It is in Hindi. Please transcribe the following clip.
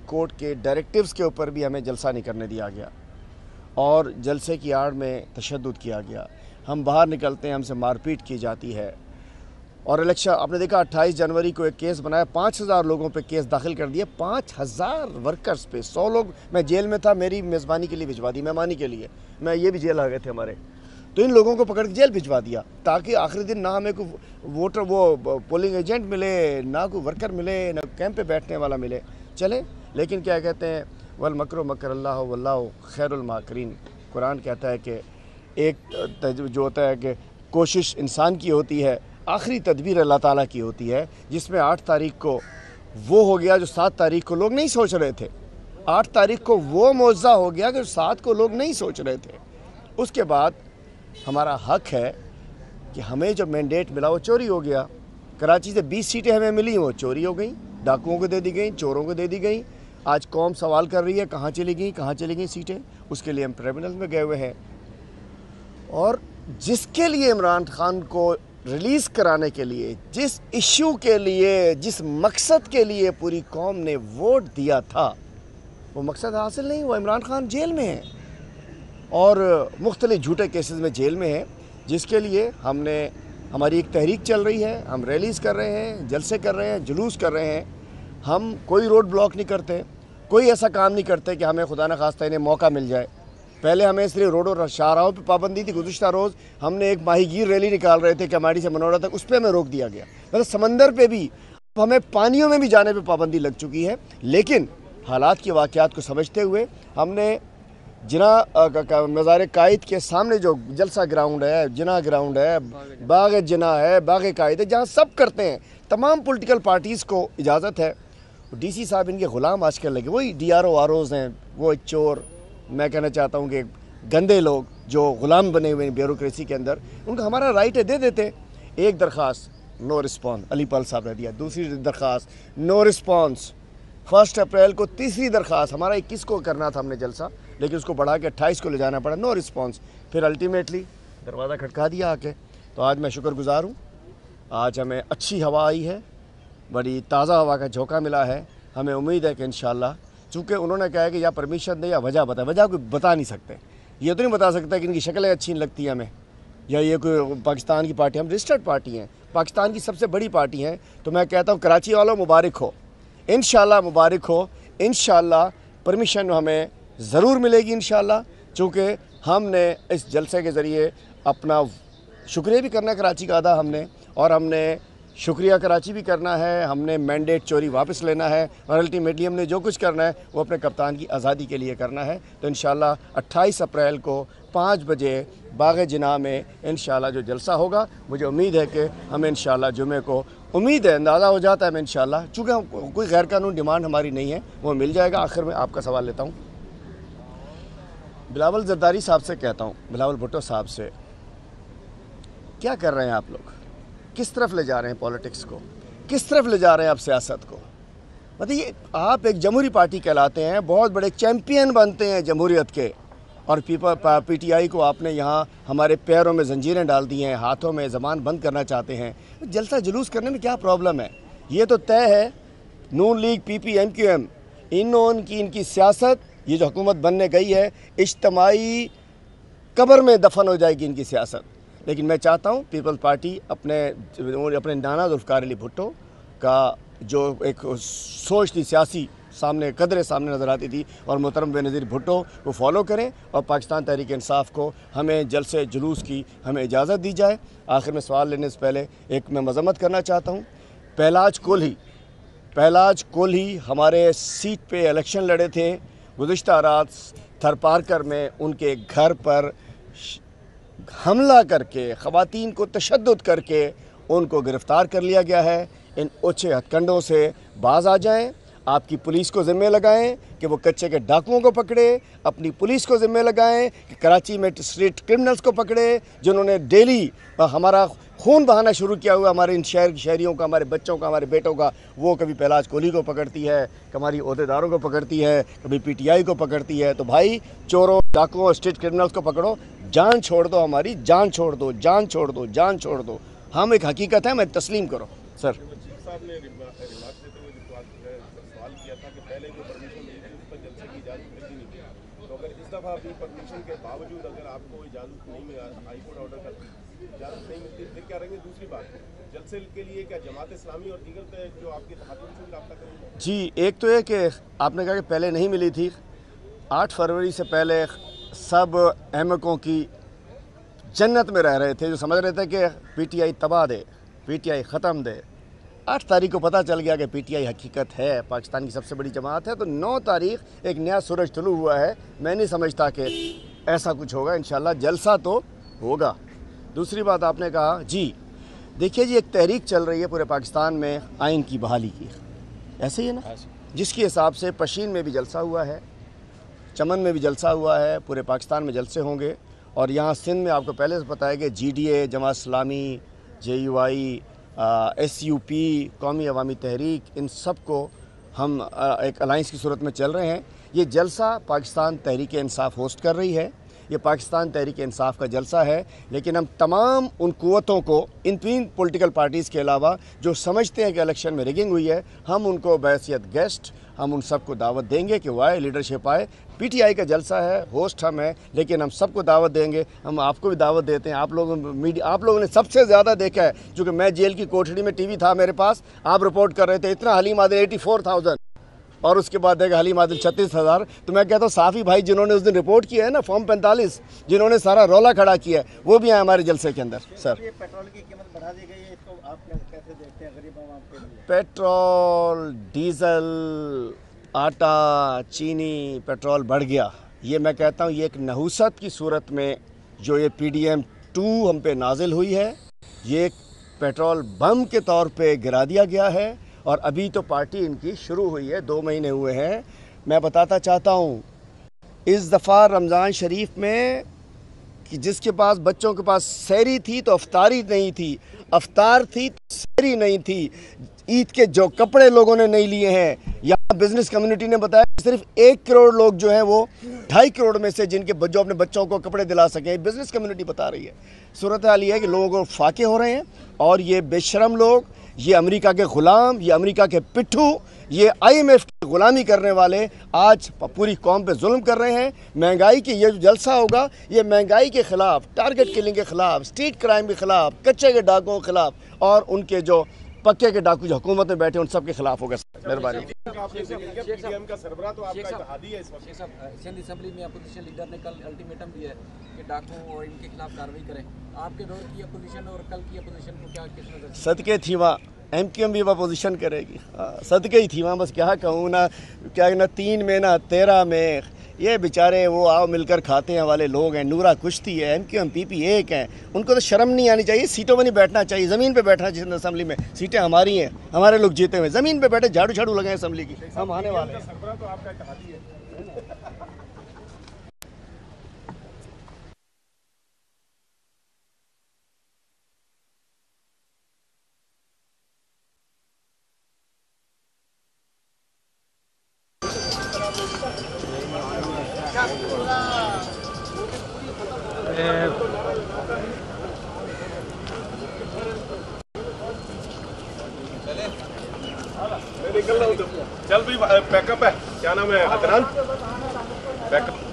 कोर्ट के डायरेक्टिव्स के ऊपर भी हमें जलसा नहीं करने दिया गया और जलसे की आड़ में तशद्दुद किया गया। हम बाहर निकलते हैं, हमसे मारपीट की जाती है। और इलेक्शन आपने देखा 28 जनवरी को एक केस बनाया, 5000 लोगों पे केस दाखिल कर दिए, 5000 वर्कर्स पे, 100 लोग। मैं जेल में था, मेरी मेज़बानी के लिए भिजवा दी, मेहमानी के लिए, मैं ये भी जेल आ गए थे हमारे। तो इन लोगों को पकड़ के जेल भिजवा दिया ताकि आखिरी दिन ना हमें कोई वोटर वो पोलिंग एजेंट मिले, ना कोई वर्कर मिले, ना कैंप पे बैठने वाला मिले। चले, लेकिन क्या कहते हैं, वल मकरो मकर अल्लाह वल्लाहु खैरुल माकिरीन। कुरान कहता है कि एक जो होता है कि कोशिश इंसान की होती है, आखिरी तदबीर अल्लाह ताला की होती है, जिसमें 8 तारीख को वो हो गया जो 7 तारीख को लोग नहीं सोच रहे थे। 8 तारीख को वो मौज़ा हो गया कि 7 को लोग नहीं सोच रहे थे। उसके बाद हमारा हक है कि हमें जो मैंडेट मिला वो चोरी हो गया। कराची से 20 सीटें हमें मिली, वो चोरी हो गई, डाकुओं को दे दी गई, चोरों को दे दी गई। आज कौम सवाल कर रही है कहाँ चली गई सीटें। उसके लिए हम ट्रिब्यूनल में गए हुए हैं। और जिसके लिए इमरान खान को रिलीज़ कराने के लिए, जिस इश्यू के लिए, जिस मकसद के लिए पूरी कौम ने वोट दिया था, वो मकसद हासिल नहीं हुआ। इमरान खान जेल में है और मुख्तलिफ झूठे केसेस में जेल में है, जिसके लिए हमारी एक तहरीक चल रही है। हम रैलीज़ कर रहे हैं, जलसे कर रहे हैं, जुलूस कर रहे हैं। हम कोई रोड ब्लॉक नहीं करते, कोई ऐसा काम नहीं करते कि हमें खुदा न खास्ता इन्हें मौका मिल जाए। पहले हमें सिर्फ रोड और शाहराहों पर पाबंदी थी। गुज़िश्ता रोज़ हमने एक माहीगीर रैली निकाल रहे थे कमाड़ी से मनोरा तक, उस पर हमें रोक दिया गया। मतलब समंदर पे भी, हमें पानियों में भी जाने पे पाबंदी लग चुकी है। लेकिन हालात की वाक़यात को समझते हुए हमने जिना मज़ार कायद के सामने जो जलसा ग्राउंड है, जिना ग्राउंड है, बाग जिना है, बाग कायद है, जहाँ सब करते हैं, तमाम पॉलिटिकल पार्टीज़ को इजाज़त है। डीसी साहब इनके ग़ुलाम आजकल लगे, वही DRO आरोज़ हैं, वो चोर, मैं कहना चाहता हूँ कि गंदे लोग जो ग़ुलाम बने हुए हैं ब्यूरोक्रेसी के अंदर, उनका हमारा राइट है, दे देते। एक दरख्वास्त नो रिस्पॉन्स अली पाल साहब ने दिया, दूसरी दरख्वास्त नो रिस्पॉन्स, 1 अप्रैल को तीसरी दरख्वास्त, हमारा 21 को करना था हमने जलसा, लेकिन उसको बढ़ा के 28 को ले जाना पड़ा, नो रिस्पॉन्स। फिर अल्टीमेटली दरवाज़ा खटका दिया आके। तो आज मैं शुक्रगुज़ार हूँ, आज हमें अच्छी हवा आई है, बड़ी ताज़ा हवा का झोंका मिला है। हमें उम्मीद है कि इंशाअल्लाह, चूँकि उन्होंने कहा है कि या परमिशन दे या वजह बता, वजह कोई बता नहीं सकते। ये तो नहीं बता सकता कि इनकी शक्लें अच्छी नहीं लगती हमें, या ये कोई पाकिस्तान की पार्टी, हम रजिस्टर्ड पार्टी हैं, पाकिस्तान की सबसे बड़ी पार्टी हैं। तो मैं कहता हूँ कराची वालों मुबारक हो, इंशाअल्लाह मुबारक हो, इंशाअल्लाह परमिशन हमें ज़रूर मिलेगी इंशाअल्लाह। चूँकि हमने इस जलसे के ज़रिए अपना शुक्रिया भी करना है कराची का अदा हमने, और हमने शुक्रिया कराची भी करना है, हमने मैंडेट चोरी वापस लेना है, और अल्टीमेटली हमने जो कुछ करना है वो अपने कप्तान की आज़ादी के लिए करना है। तो इंशाअल्लाह 28 अप्रैल को 5 बजे बाग जिना में इंशाअल्लाह जो जलसा होगा, मुझे उम्मीद है कि हमें इंशाअल्लाह जुमे को, उम्मीद है, अंदाज़ा हो जाता है हमें इंशाअल्लाह, चूँकि कोई गैर कानूनी डिमांड हमारी नहीं है, वो मिल जाएगा। आखिर में आपका सवाल लेता हूँ, बिलावल जरदारी साहब से कहता हूँ, बिलावल भुट्टो साहब से, क्या कर रहे हैं आप लोग? किस तरफ ले जा रहे हैं पॉलिटिक्स को? किस तरफ ले जा रहे हैं आप सियासत को? बताइए, आप एक जमहूरी पार्टी कहलाते हैं, बहुत बड़े चैम्पियन बनते हैं जमहूरियत के, और PTI को आपने यहाँ हमारे पैरों में जंजीरें डाल दी हैं, हाथों में ज़बान बंद करना चाहते हैं। जलसा जुलूस करने में क्या प्रॉब्लम है? ये तो तय है, नून लीग, PP, MQM, इनकी सियासत, ये जो हुकूमत बनने गई है, इज्तमाई कब्र में दफन हो जाएगी इनकी सियासत। लेकिन मैं चाहता हूँ पीपल्स पार्टी अपने नाना ज़ुल्फ़िकार अली भुट्टो का जो एक सोच थी सियासी, सामने कदरे सामने नज़र आती थी, और मोहतरम बेनज़ीर भुट्टो को फॉलो करें, और पाकिस्तान तहरीक इंसाफ को हमें जलसे जुलूस की हमें इजाज़त दी जाए। आखिर में सवाल लेने से पहले एक मैं मज़म्मत करना चाहता हूँ, पहलाज कोल्ही हमारे सीट पे इलेक्शन लड़े थे। गुज़िश्ता रात थरपारकर में उनके घर पर हमला करके, ख़वातीन को तशद्दुद करके उनको गिरफ़्तार कर लिया गया है। इन ओछे हथकंडों से बाज आ जाएं, आपकी पुलिस को ज़िम्मे लगाएं कि वो कच्चे के डाकुओं को पकड़े, अपनी पुलिस को ज़िम्मे लगाएं कि कराची में स्ट्रीट क्रिमिनल्स को पकड़े, जिन्होंने डेली हमारा खून बहाना शुरू किया हुआ, हमारे इन शहरियों का, हमारे बच्चों का, हमारे बेटों का। वो कभी पहलाज कोहली को पकड़ती है, हमारी ओहदेदारों को पकड़ती है, कभी PTI को पकड़ती है। तो भाई, चोरों, डाकुओं, स्ट्रीट क्रिमिनल्स को पकड़ो, जान छोड़ दो, हमारी जान छोड़ दो, जान छोड़ दो, जान छोड़ दो। हम एक हकीकत है, मैं तस्लीम करो सर। साहब ने रिमार्क देते हुए जो सवाल किया था कि पहले जो परमिशन मिली थी उस पर जलसे की इजाज़त मिलती नहीं थी, तो अगर इस दफ़ा अपनी परमिशन के बावजूद अगर आपको इजाज़त नहीं मिला, हाई कोर्ट ऑर्डर का इजाज़त नहीं मिलती, फिर क्या रहेंगे? दूसरी बात, जलसे के लिए क्या जमात इस्लामी और दीगर जो आपके इत्तेहादियों से भी रब्ता करेंगे? जी, एक तो ये कि आपने कहा कि पहले नहीं मिली थी। 8 फरवरी से पहले सब अहमकों की जन्नत में रह रहे थे, जो समझ रहे थे कि पीटीआई तबाह दे, पीटीआई ख़त्म दे। 8 तारीख को पता चल गया कि पीटीआई हकीकत है, पाकिस्तान की सबसे बड़ी जमात है। तो 9 तारीख एक नया सूरज तुलू हुआ है। मैं नहीं समझता कि ऐसा कुछ होगा। इंशाल्लाह जलसा तो होगा। दूसरी बात आपने कहा, जी देखिए जी, एक तहरीक चल रही है पूरे पाकिस्तान में आइन की बहाली की, ऐसे ही है ना, जिसके हिसाब से पशीन में भी जलसा हुआ है, चमन में भी जलसा हुआ है, पूरे पाकिस्तान में जलसे होंगे। और यहाँ सिंध में आपको पहले से पता है कि GDA, Jamaat Islami, JUI, SUP, कौमी अवामी तहरीक, इन सब को हम एक अलाइंस की सूरत में चल रहे हैं। ये जलसा पाकिस्तान तहरीक इंसाफ होस्ट कर रही है, ये पाकिस्तान तहरीक इंसाफ का जलसा है। लेकिन हम तमाम उन कुव्वतों को, इन 3 पॉलिटिकल पार्टीज़ के अलावा जो समझते हैं कि इलेक्शन में रिगिंग हुई है, हम उनको बैसियत गेस्ट, हम उन सबको दावत देंगे कि वो आए, लीडरशिप आए। PTI का जलसा है, होस्ट हम हैं, लेकिन हम सबको दावत देंगे। हम आपको भी दावत देते हैं। आप लोगों ने सबसे ज़्यादा देखा है, चूँकि मैं जेल की कोठरी में TV था मेरे पास, आप रिपोर्ट कर रहे थे इतना हलीम आदिल 84,000 और उसके बाद देखा हलीम आदिल 36,000। तो मैं कहता हूँ साफ़ी भाई जिन्होंने उस दिन रिपोर्ट किया है ना, फॉर्म 45, जिन्होंने सारा रौला खड़ा किया है, वो भी आए हमारे जलसे के अंदर। सर, ये पेट्रोल की कीमत बढ़ा दी गई है, इसको आप कैसे देखते हैं गरीब आवाम के लिए? पेट्रोल, डीज़ल, आटा, चीनी, पेट्रोल बढ़ गया। ये मैं कहता हूँ ये एक नहुसत की सूरत में जो ये PDM 2 हम पे नाजिल हुई है, ये एक पेट्रोल बम के तौर पे गिरा दिया गया है। और अभी तो पार्टी इनकी शुरू हुई है, 2 महीने हुए हैं। मैं बताता चाहता हूँ, इस दफ़ा रमज़ान शरीफ में कि जिसके पास बच्चों के पास सहरी थी तो अफ्तारी नहीं थी, अफ्तार थी तो सहरी नहीं थी। ईद के जो कपड़े लोगों ने नहीं लिए हैं, यहाँ बिज़नेस कम्युनिटी ने बताया सिर्फ 1 करोड़ लोग जो हैं वो 2.5 करोड़ में से जिनके जो अपने बच्चों को कपड़े दिला सकें, बिज़नेस कम्युनिटी बता रही है। सूरत हाल ये है कि लोगों को फाके हो रहे हैं और ये बेशरम लोग, ये अमेरिका के ग़ुलाम, ये अमेरिका के पिट्ठू, ये IMF की ग़ुलामी करने वाले आज पूरी कौम पे जुल्म कर रहे हैं। महंगाई की ये जो जलसा होगा, ये महंगाई के ख़िलाफ़, टारगेट किलिंग के ख़िलाफ़, स्ट्रीट क्राइम के ख़िलाफ़, कच्चे के डाकुओं के ख़िलाफ़ और उनके जो पक्के के डाकू जो हुकूमत में बैठे उन सब के खिलाफ होगा। मेहरबानी। PDM का सरबराह तो आपका इत्तेहादी है इस वक्त। सिंध असेंबली में अपोजिशन लीडर ने कल अल्टीमेटम दिया है कि डाकुओं और इनके खिलाफ कार्रवाई करें। आपके दौर की अपोजिशन और कल की अपोजिशन को क्या किस नज़र से? सदके थी वहाँ MQM भी अपोजिशन करेगी, सदके ही थी वहाँ। बस क्या कहूँ ना, क्या ना 3 में ना 13 में, ये बेचारे वो आओ मिलकर खाते हैं वाले लोग हैं। नूरा कुश्ती है, MQM PP एक हैं, उनको तो शर्म नहीं आनी चाहिए। सीटों में नहीं बैठना चाहिए, ज़मीन पे बैठना चाहिए। असेंबली में सीटें हमारी हैं, हमारे लोग जीते हुए, ज़मीन पे बैठे झाड़ू झाड़ू लगाए असेंबली की, हम आने वाले हैं। सरबराह तो आपका इत्तेहादी है। मैं निकल रहा हूँ, चल भाई पैकअप है, क्या नाम है, अदनान पैकअप।